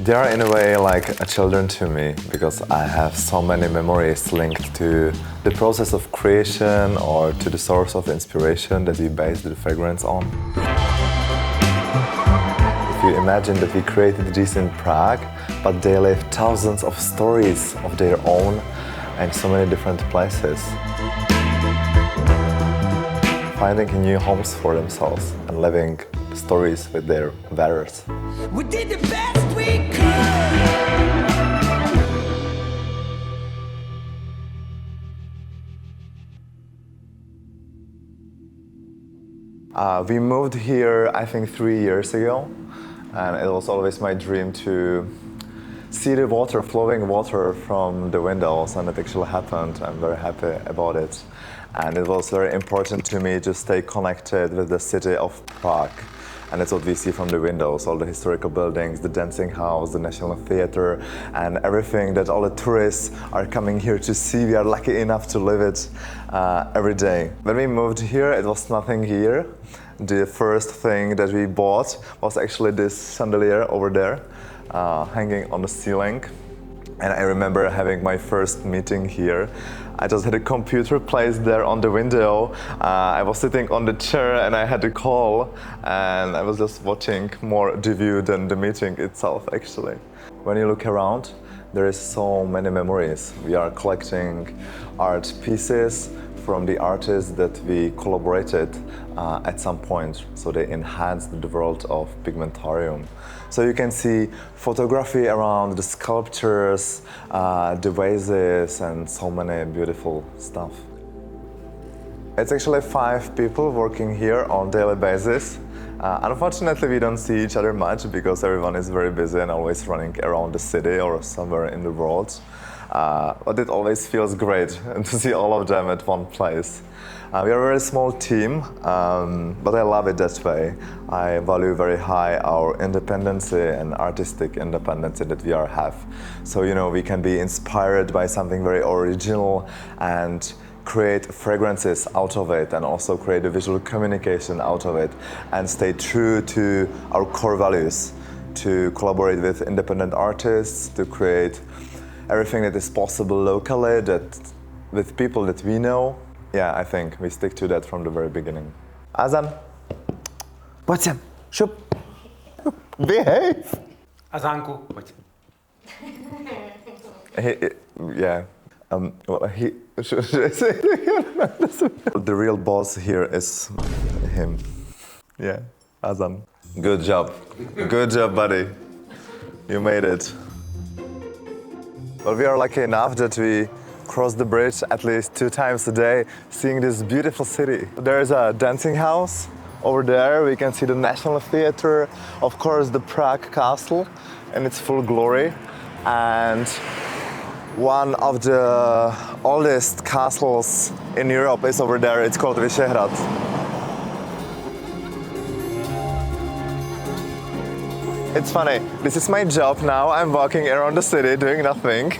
They are in a way like children to me because I have so many memories linked to the process of creation or to the source of inspiration that we based the fragrance on. If you imagine that we created these in Prague, but they live thousands of stories of their own in so many different places. Finding new homes for themselves and living stories with their wearers. We did the best we could. We moved here, I think, 3 years ago, and it was always my dream to see the water, flowing water from the windows, and it actually happened. I'm very happy about it. And it was very important to me to stay connected with the city of Prague. And that's what we see from the windows, all the historical buildings, the dancing house, the National Theatre, and everything that all the tourists are coming here to see. We are lucky enough to live it every day. When we moved here, it was nothing here. The first thing that we bought was actually this chandelier over there, hanging on the ceiling. And I remember having my first meeting here. I just had a computer placed there on the window. I was sitting on the chair and I had a call, and I was just watching more the view than the meeting itself, actually. When you look around, there is so many memories. We are collecting art pieces from the artists that we collaborated at some point, so they enhanced the world of Pigmentarium. So you can see photography around the sculptures, the vases, and so many beautiful stuff. It's actually 5 people working here on daily basis. Unfortunately, we don't see each other much because everyone is very busy and always running around the city or somewhere in the world. But it always feels great to see all of them at one place. We are a very small team, but I love it that way. I value very high our independence and artistic independence that we have. So, we can be inspired by something very original and create fragrances out of it, and also create a visual communication out of it, and stay true to our core values, to collaborate with independent artists, to create everything that is possible locally, that with people that we know. Yeah, I think we stick to that from the very beginning. Azan, what's him? Shup. Behave. Azánku, pojď. Should I say it again? The real boss here is him. Yeah, Azan. Good job. Good job, buddy. You made it. Well, we are lucky enough that we cross the bridge at least 2 times a day, seeing this beautiful city. There is a dancing house over there. We can see the National Theatre, of course the Prague Castle in its full glory, and one of the oldest castles in Europe is over there. It's called Vyšehrad. It's funny, this is my job now. I'm walking around the city doing nothing.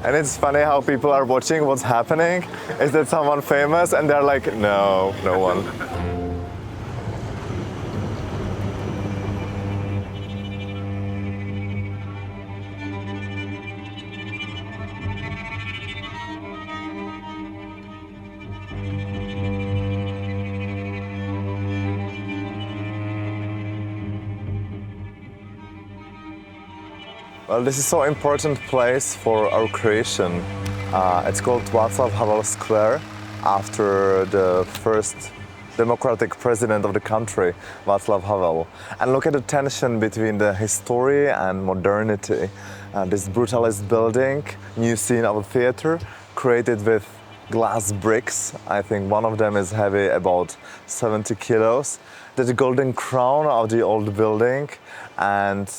And it's funny how people are watching what's happening. Is that someone famous? And they're like, no, no one. Well, this is so important place for our creation. It's called Václav Havel Square, after the first democratic president of the country, Václav Havel. And look at the tension between the history and modernity. This brutalist building, new scene of a theater, created with glass bricks. I think one of them is heavy about 70 kilos. The golden crown of the old building, and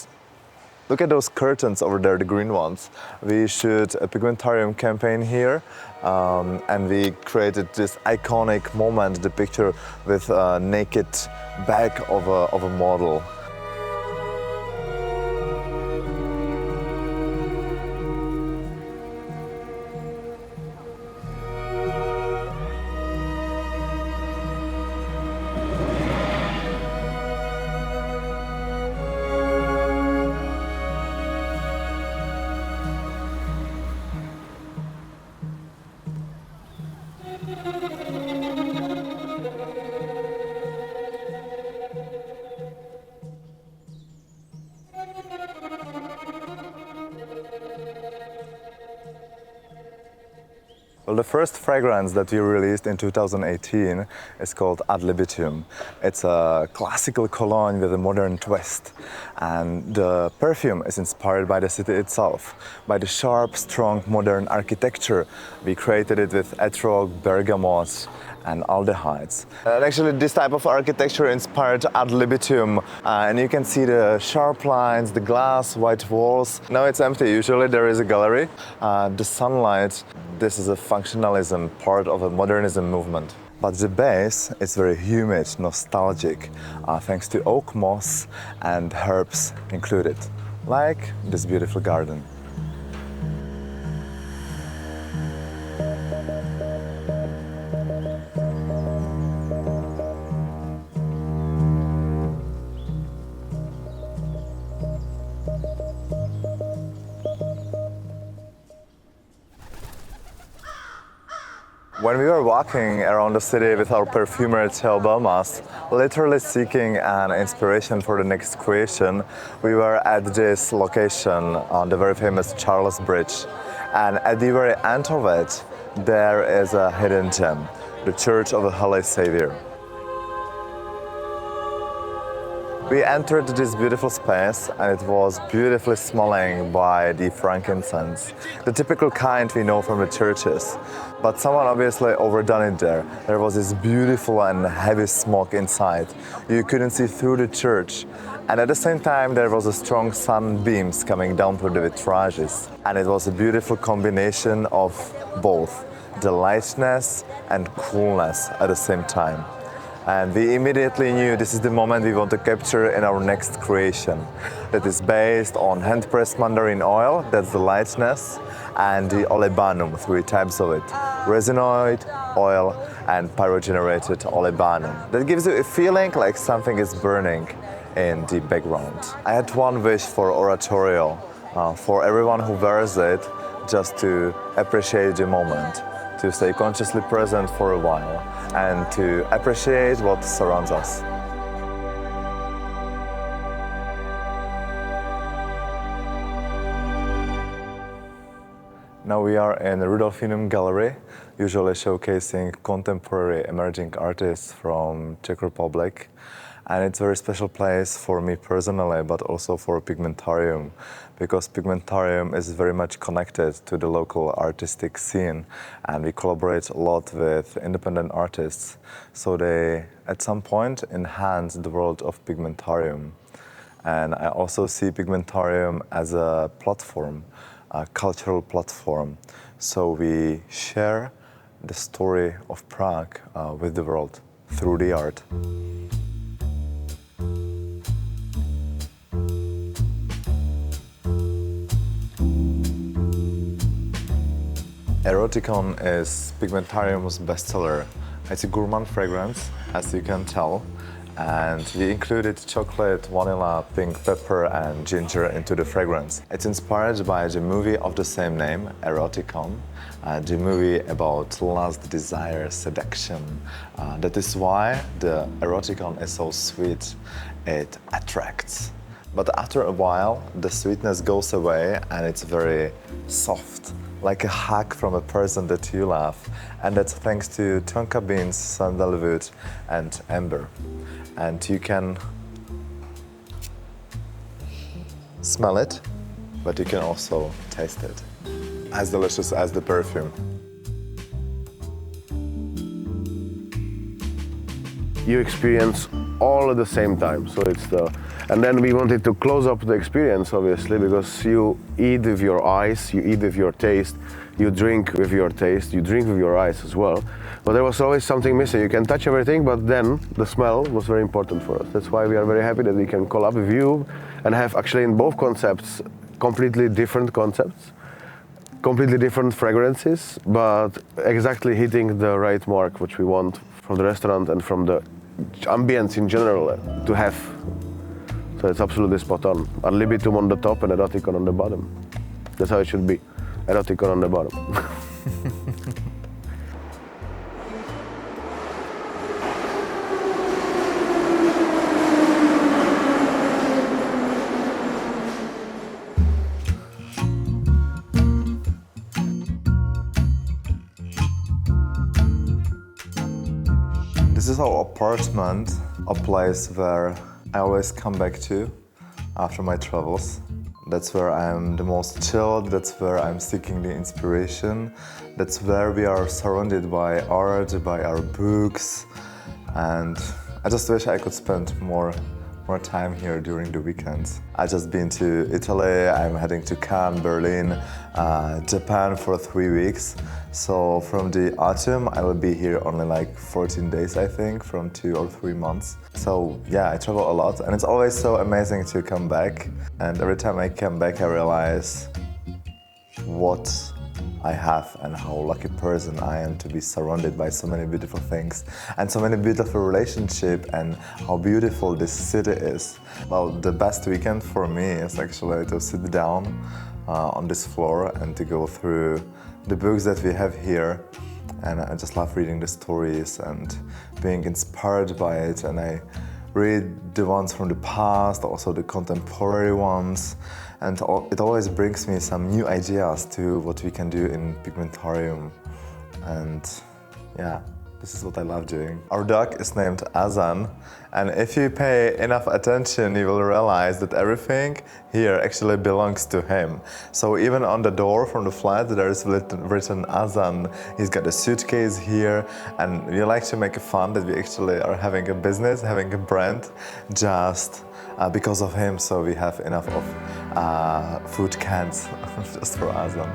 look at those curtains over there, the green ones. We shoot a Pigmentarium campaign here, and we created this iconic moment, the picture with a naked back of a model. Well, the first fragrance that we released in 2018 is called Ad libitum. It's a classical cologne with a modern twist. And the perfume is inspired by the city itself, by the sharp, strong, modern architecture. We created it with etrog, bergamot, and aldehydes. And actually this type of architecture inspired Ad libitum, and you can see the sharp lines, the glass, white walls. Now it's empty, usually there is a gallery. The sunlight, this is a functionalism, part of a modernism movement. But the base is very humid, nostalgic, thanks to oak moss and herbs included, like this beautiful garden. When we were walking around the city with our perfumer Theo Belmas, literally seeking an inspiration for the next creation, we were at this location on the very famous Charles Bridge. And at the very end of it, there is a hidden gem, the Church of the Holy Savior. We entered this beautiful space and it was beautifully smelling by the frankincense, the typical kind we know from the churches. But someone obviously overdone it there. There was this beautiful and heavy smoke inside. You couldn't see through the church. And at the same time there was a strong sunbeams coming down through the vitrages. And it was a beautiful combination of both, the lightness and coolness at the same time. And we immediately knew this is the moment we want to capture in our next creation. That is based on hand-pressed mandarin oil, that's the lightness, and the olebanum, 3 types of it. Resinoid, oil, and pyrogenerated olebanum. That gives you a feeling like something is burning in the background. I had one wish for oratorio, for everyone who wears it, just to appreciate the moment, to stay consciously present for a while, and to appreciate what surrounds us. Now we are in the Rudolfinum Gallery, usually showcasing contemporary emerging artists from Czech Republic. And it's a very special place for me personally, but also for Pigmentarium, because Pigmentarium is very much connected to the local artistic scene, and we collaborate a lot with independent artists. So they, at some point, enhance the world of Pigmentarium. And I also see Pigmentarium as a platform, a cultural platform. So we share the story of Prague with the world through the art. Eroticon is Pigmentarium's bestseller. It's a gourmand fragrance, as you can tell, and we included chocolate, vanilla, pink pepper and ginger into the fragrance. It's inspired by the movie of the same name, Eroticon, the movie about lust, desire, seduction. That is why the Eroticon is so sweet. It attracts. But after a while, the sweetness goes away and it's very soft, like a hug from a person that you love. And that's thanks to tonka beans, sandalwood and amber. And you can smell it, but you can also taste it. As delicious as the perfume. You experience all at the same time. So it's and then we wanted to close up the experience, obviously, because you eat with your eyes, you eat with your taste, you drink with your taste, you drink with your eyes as well. But there was always something missing. You can touch everything, but then the smell was very important for us. That's why we are very happy that we can collab with you and have actually in both concepts, completely different concepts, completely different fragrances, but exactly hitting the right mark, which we want from the restaurant and from the ambience in general to have. So it's absolutely spot on. Ad libitum on the top and Eroticon on the bottom. That's how it should be. Eroticon on the bottom. This is our apartment, a place where I always come back to after my travels. That's where I'm the most chilled, that's where I'm seeking the inspiration. That's where we are surrounded by art, by our books. And I just wish I could spend more time here during the weekends. I just been to Italy, I'm heading to Cannes, Berlin, Japan for 3 weeks. So from the autumn, I will be here only like 14 days, I think, from 2 or 3 months. So yeah, I travel a lot and it's always so amazing to come back. And every time I come back, I realize what I have and how lucky person I am to be surrounded by so many beautiful things and so many beautiful relationships and how beautiful this city is. Well, the best weekend for me is actually to sit down on this floor and to go through the books that we have here. And I just love reading the stories and being inspired by it. And I read the ones from the past, also the contemporary ones. And it always brings me some new ideas to what we can do in Pigmentarium. And yeah, this is what I love doing. Our dog is named Azan, and if you pay enough attention, you will realize that everything here actually belongs to him. So even on the door from the flat, there is written Azan. He's got a suitcase here, and we like to make fun that we actually are having a business, having a brand, just because of him. So we have enough of food cans just for Azan.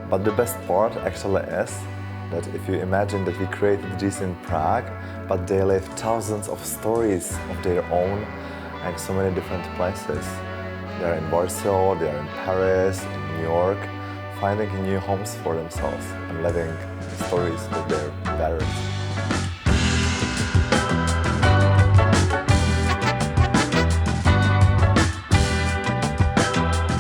But the best part actually is that if you imagine that we created these in Prague, but they live thousands of stories of their own and so many different places. They're in Warsaw, they're in Paris, in New York, finding new homes for themselves and living stories with their parents.